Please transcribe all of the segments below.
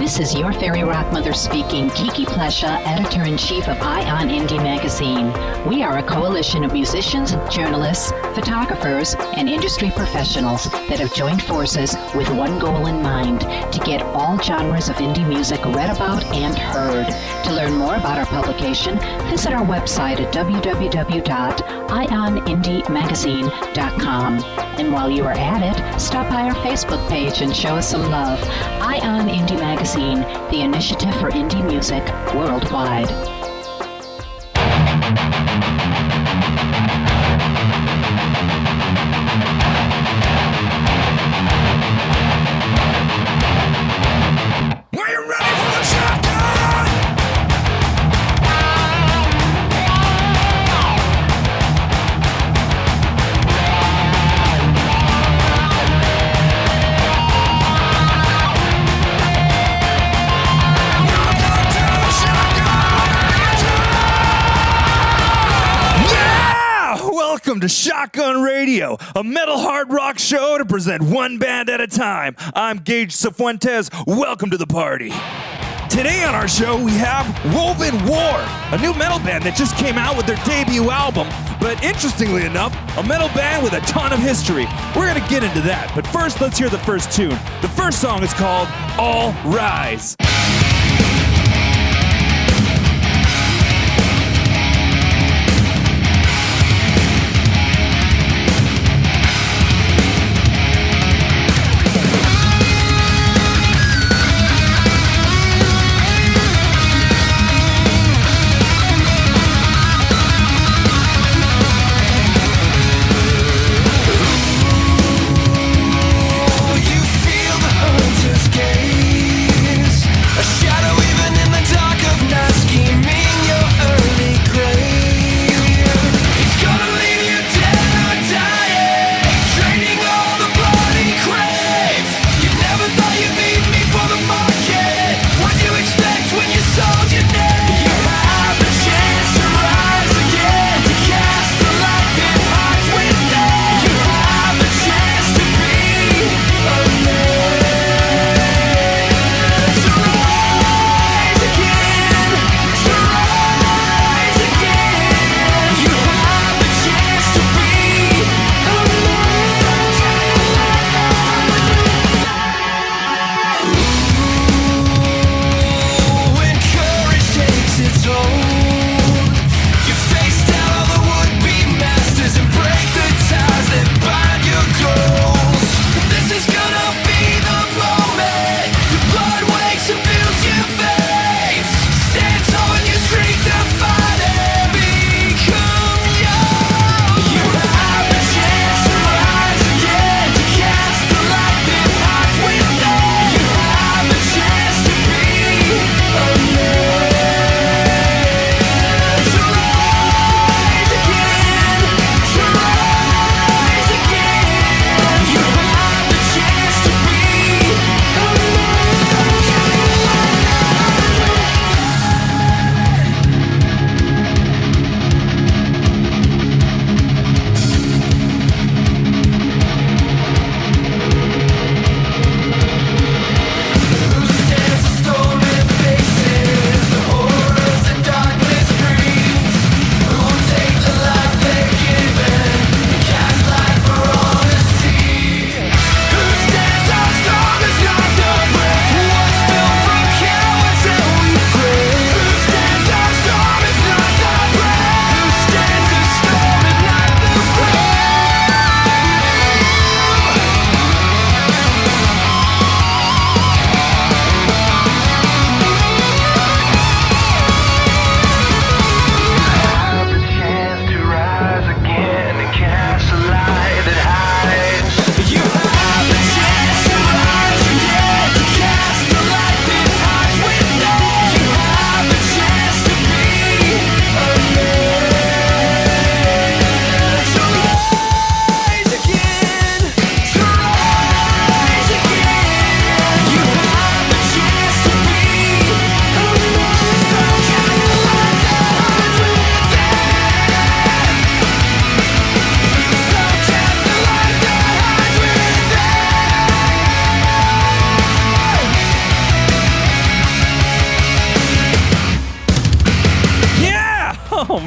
This is your fairy rock mother speaking, Kiki Plesha, editor-in-chief of Ion Indie Magazine. We are a coalition of musicians, journalists, photographers, and industry professionals that have joined forces with one goal in mind, to get all genres of indie music read about and heard. To learn more about our publication, visit our website at www.ionindiemagazine.com. And while you are at it, stop by our Facebook page and show us some love. Ion Indie Magazine, the initiative for indie music worldwide. Are you ready for the shotgun? Welcome to Shotgun Radio, a metal hard rock show to present one band at a time. I'm Gage Cifuentes. Welcome to the party. Today on our show, we have Wovenwar, a new metal band that just came out with their debut album, but interestingly enough, a metal band with a ton of history. We're going to get into that, but first, let's hear the first tune. The first song is called All Rise.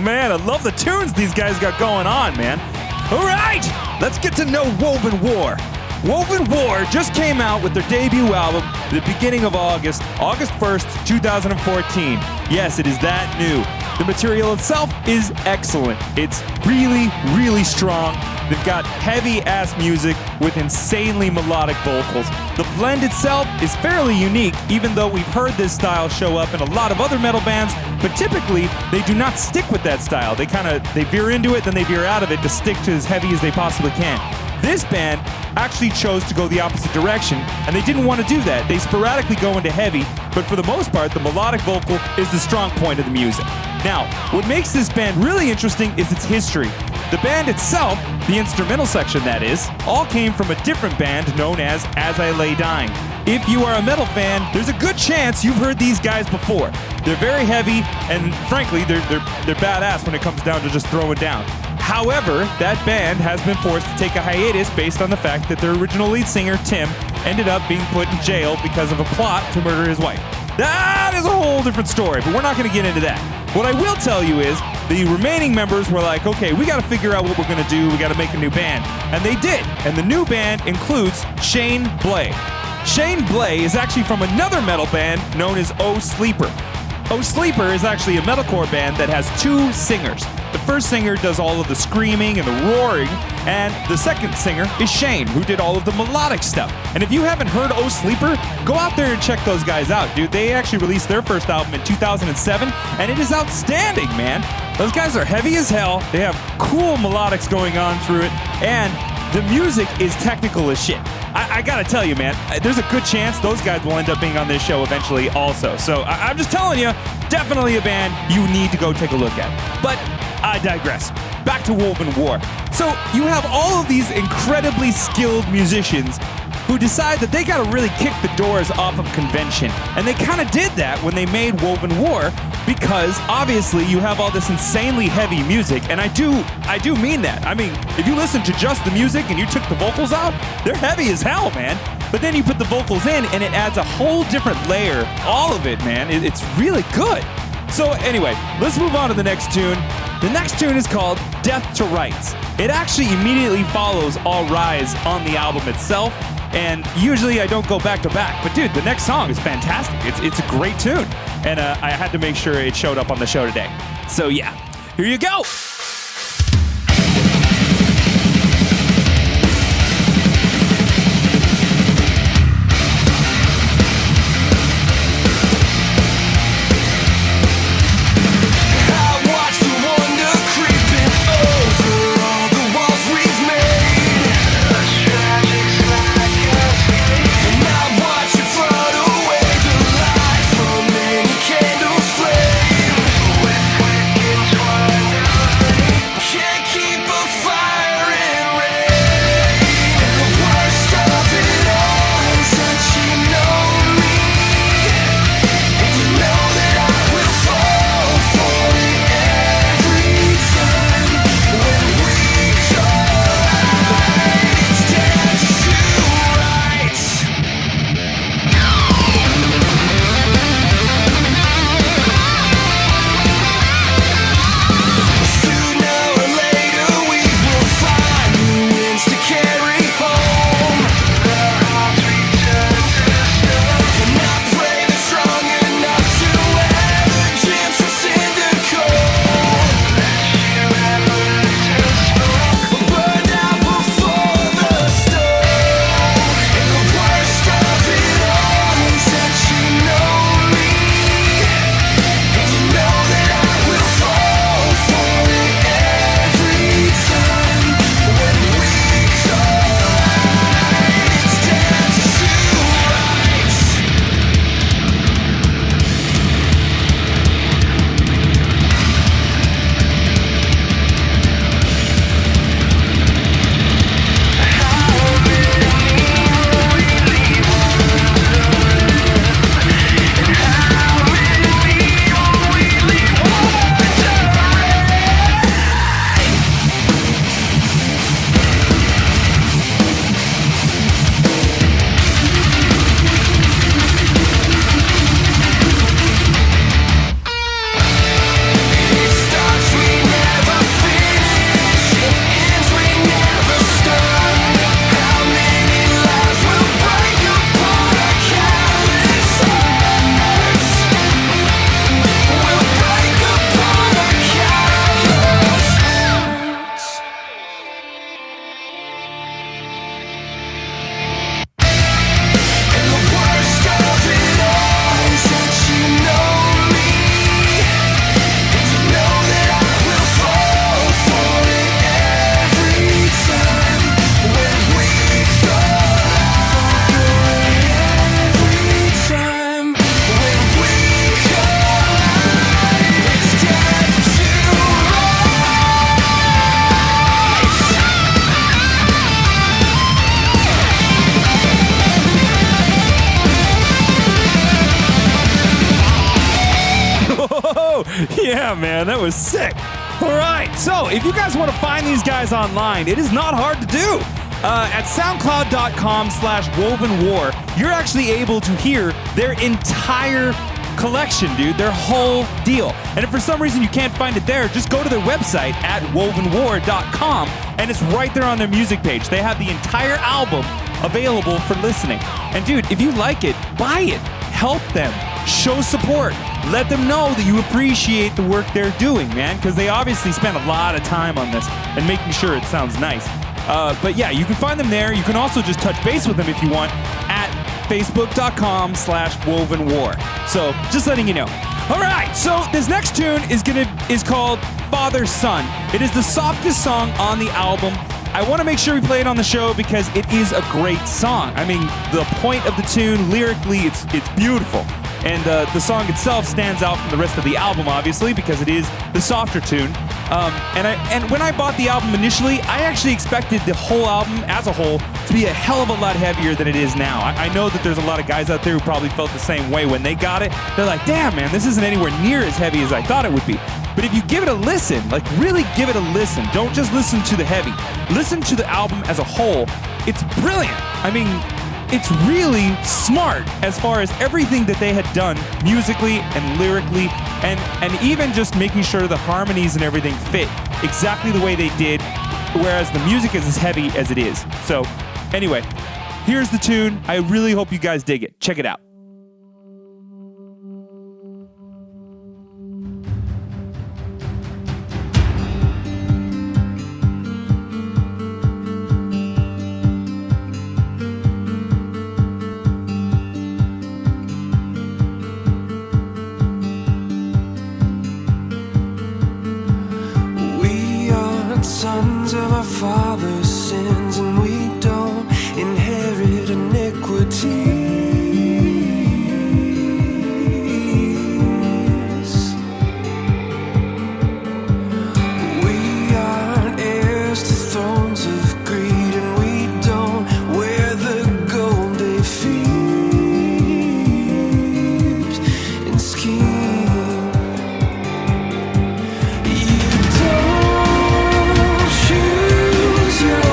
man, I love the tunes these guys got going on, man. All right, let's get to know Wovenwar. Wovenwar just came out with their debut album at the beginning of August 1st, 2014. Yes, it is that new. The material itself is excellent. It's really, really strong. They've got heavy-ass music with insanely melodic vocals. The blend itself is fairly unique, even though we've heard this style show up in a lot of other metal bands, but typically they do not stick with that style. They veer into it, then they veer out of it to stick to as heavy as they possibly can. This band actually chose to go the opposite direction, and they didn't want to do that. They sporadically go into heavy, but for the most part, the melodic vocal is the strong point of the music. Now, what makes this band really interesting is its history. The band itself, the instrumental section that is, all came from a different band known as I Lay Dying. If you are a metal fan, there's a good chance you've heard these guys before. They're very heavy, and frankly, they're badass when it comes down to just throwing down. However, that band has been forced to take a hiatus based on the fact that their original lead singer, Tim, ended up being put in jail because of a plot to murder his wife. That is a whole different story, but we're not going to get into that. What I will tell you is the remaining members were like, okay, we got to figure out what we're going to do. We got to make a new band. And they did. And the new band includes Shane Blay. Shane Blay is actually from another metal band known as Oh Sleeper. Oh Sleeper is actually a metalcore band that has two singers. The first singer does all of the screaming and the roaring, and the second singer is Shane, who did all of the melodic stuff. And if you haven't heard Oh Sleeper, go out there and check those guys out, dude. They actually released their first album in 2007, and it is outstanding, man. Those guys are heavy as hell. They have cool melodics going on through it, and the music is technical as shit. I gotta tell you, man, there's a good chance those guys will end up being on this show eventually also. So I'm just telling you, definitely a band you need to go take a look at. But I digress. Back to Wovenwar. So you have all of these incredibly skilled musicians who decide that they gotta really kick the doors off of convention. And they kind of did that when they made Wovenwar, because obviously you have all this insanely heavy music, and I do mean that. I mean, if you listen to just the music and you took the vocals out, they're heavy as hell, man. But then you put the vocals in and it adds a whole different layer. All of it, man. It's really good. So anyway, let's move on to the next tune. The next tune is called Death to Rights. It actually immediately follows All Rise on the album itself, and usually I don't go back to back, but dude, the next song is fantastic. It's a great tune, and I had to make sure it showed up on the show today. So yeah, here you go. Yeah, man, that was sick. All right, so if you guys want to find these guys online, it is not hard to do. At soundcloud.com/Wovenwar, you're actually able to hear their entire collection, dude, their whole deal. And if for some reason you can't find it there, just go to their website at wovenwar.com, and it's right there on their music page. They have the entire album available for listening. And dude, if you like it, buy it. Help them. Show support. Let them know that you appreciate the work they're doing, man, because they obviously spend a lot of time on this and making sure it sounds nice. But yeah, you can find them there. You can also just touch base with them if you want at facebook.com/Wovenwar. So just letting you know. All right, so this next tune is called Father Son. It is the softest song on the album. I want to make sure we play it on the show because it is a great song. I mean, the point of the tune, lyrically, it's beautiful. And the song itself stands out from the rest of the album, obviously, because it is the softer tune. And when I bought the album initially, I actually expected the whole album as a whole to be a hell of a lot heavier than it is now. I know that there's a lot of guys out there who probably felt the same way when they got it. They're like, damn, man, this isn't anywhere near as heavy as I thought it would be. But if you give it a listen, like really give it a listen, don't just listen to the heavy. Listen to the album as a whole. It's brilliant. I mean, it's really smart as far as everything that they had done musically and lyrically, and even just making sure the harmonies and everything fit exactly the way they did, whereas the music is as heavy as it is. So anyway, here's the tune. I really hope you guys dig it. Check it out. Sons of our father's sins, and we don't inherit iniquities. We aren't heirs to thrones of greed, and we don't wear the gold they feed and scheme. You don't choose your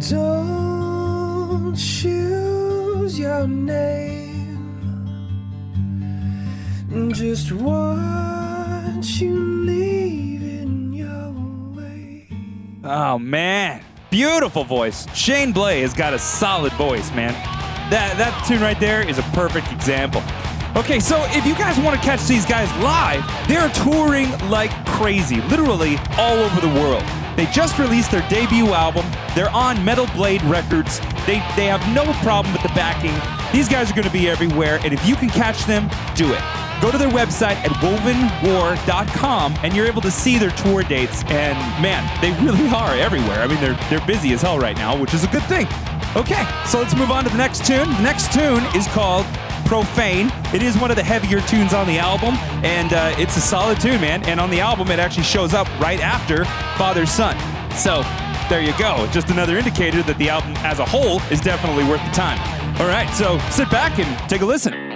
Don't choose your name, just what you leave in your way. Oh, man. Beautiful voice. Shane Blay has got a solid voice, man. That tune right there is a perfect example. Okay, so if you guys want to catch these guys live, they're touring like crazy, literally all over the world. They just released their debut album. They're on Metal Blade Records. They have no problem with the backing. These guys are going to be everywhere, and if you can catch them, do it. Go to their website at wovenwar.com, and you're able to see their tour dates. And man, they really are everywhere. I mean, they're busy as hell right now, which is a good thing. Okay, so let's move on to the next tune. The next tune is called Profane. It is one of the heavier tunes on the album, and it's a solid tune, man. And on the album, it actually shows up right after Father Son. So there you go. Just another indicator that the album as a whole is definitely worth the time. All right, so sit back and take a listen.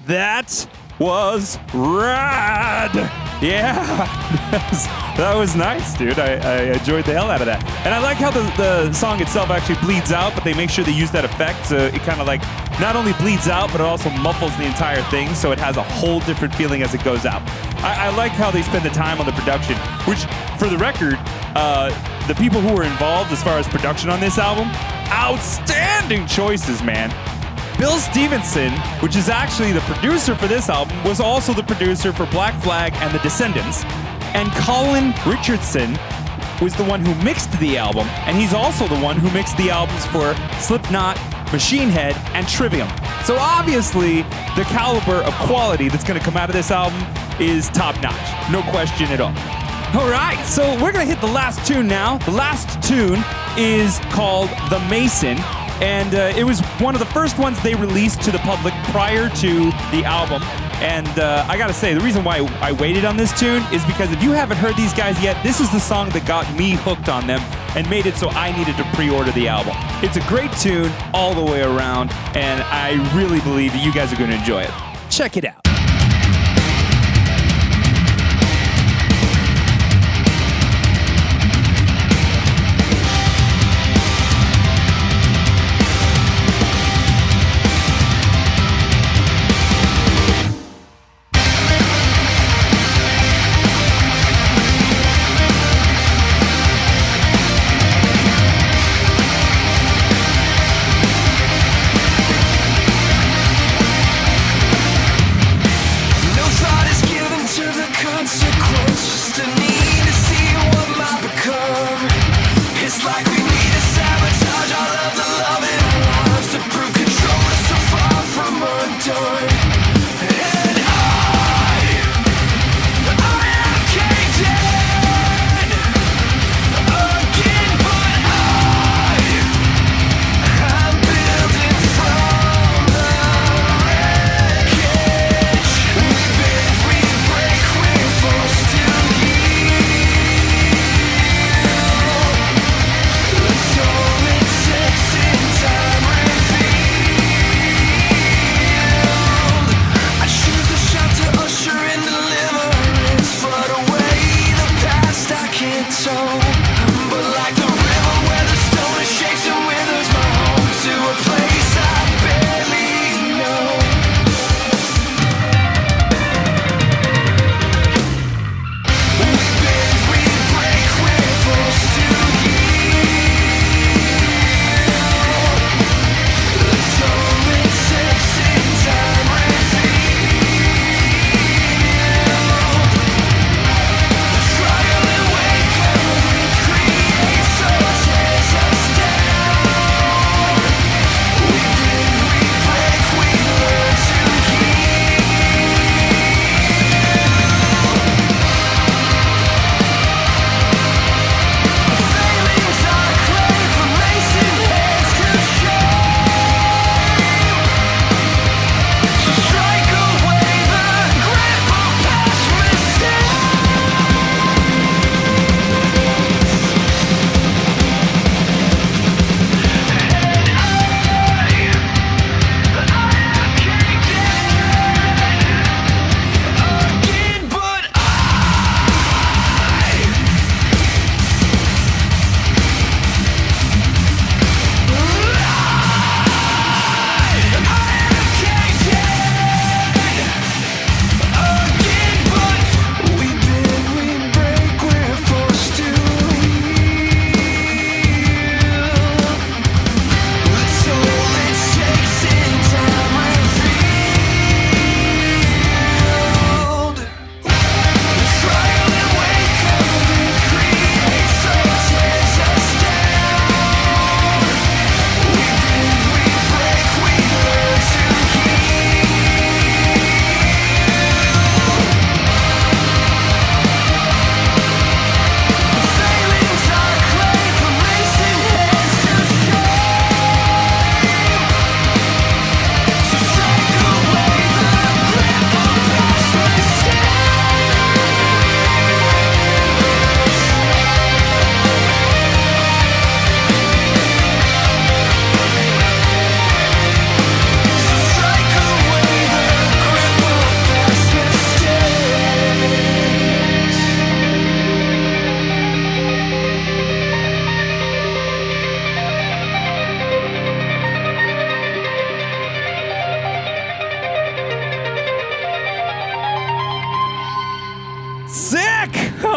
That was rad! Yeah, that was nice, dude. I enjoyed the hell out of that. And I like how the song itself actually bleeds out, but they make sure they use that effect so it kind of like not only bleeds out, but it also muffles the entire thing so it has a whole different feeling as it goes out. I like how they spend the time on the production, which, for the record, the people who were involved as far as production on this album, outstanding choices, man. Bill Stevenson, which is actually the producer for this album, was also the producer for Black Flag and The Descendants. And Colin Richardson was the one who mixed the album, and he's also the one who mixed the albums for Slipknot, Machine Head, and Trivium. So obviously, the caliber of quality that's going to come out of this album is top-notch. No question at all. All right, so we're going to hit the last tune now. The last tune is called The Mason. And it was one of the first ones they released to the public prior to the album. And I gotta say, the reason why I waited on this tune is because if you haven't heard these guys yet, this is the song that got me hooked on them and made it so I needed to pre-order the album. It's a great tune all the way around, and I really believe that you guys are gonna enjoy it. Check it out.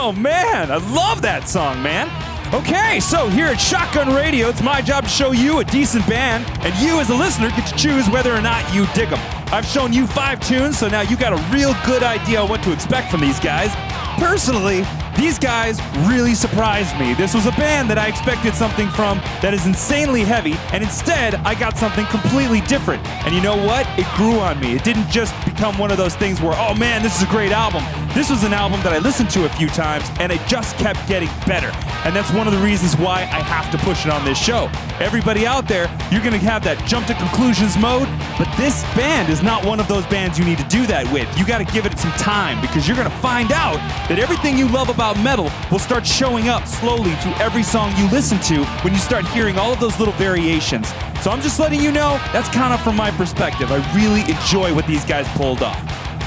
Oh, man, I love that song, man. Okay, so here at Shotgun Radio, it's my job to show you a decent band, and you as a listener get to choose whether or not you dig them. I've shown you 5 tunes, so now you got a real good idea what to expect from these guys. Personally, these guys really surprised me. This was a band that I expected something from that is insanely heavy, and instead I got something completely different. And you know what? It grew on me. It didn't just become one of those things where, oh man, this is a great album. This was an album that I listened to a few times, and it just kept getting better. And that's one of the reasons why I have to push it on this show. Everybody out there, you're gonna have that jump to conclusions mode, but this band is not one of those bands you need to do that with. You gotta give it some time, because you're gonna find out that everything you love about metal will start showing up slowly to every song you listen to when you start hearing all of those little variations. So I'm just letting you know, that's kind of from my perspective. I really enjoy what these guys pulled off.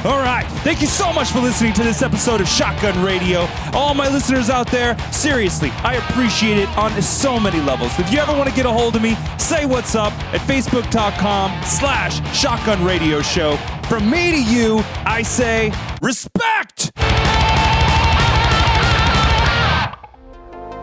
All right, thank you so much for listening to this episode of Shotgun Radio. All my listeners out there, seriously, I appreciate it on so many levels. If you ever want to get a hold of me, say what's up at facebook.com/Shotgun Radio Show. From me to you, I say respect!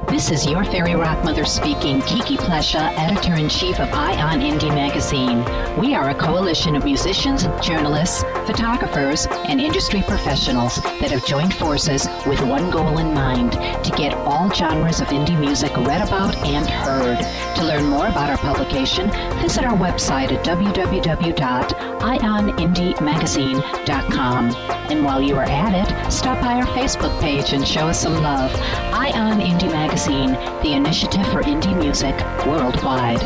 This is your fairy rock mother speaking, Kiki Plesha, editor-in-chief of Ion Indie Magazine. We are a coalition of musicians, journalists, photographers, and industry professionals that have joined forces with one goal in mind, to get all genres of indie music read about and heard. To learn more about our publication, visit our website at www.ionindiemagazine.com. And while you are at it, stop by our Facebook page and show us some love. Ion Indie Magazine, the initiative for indie music worldwide.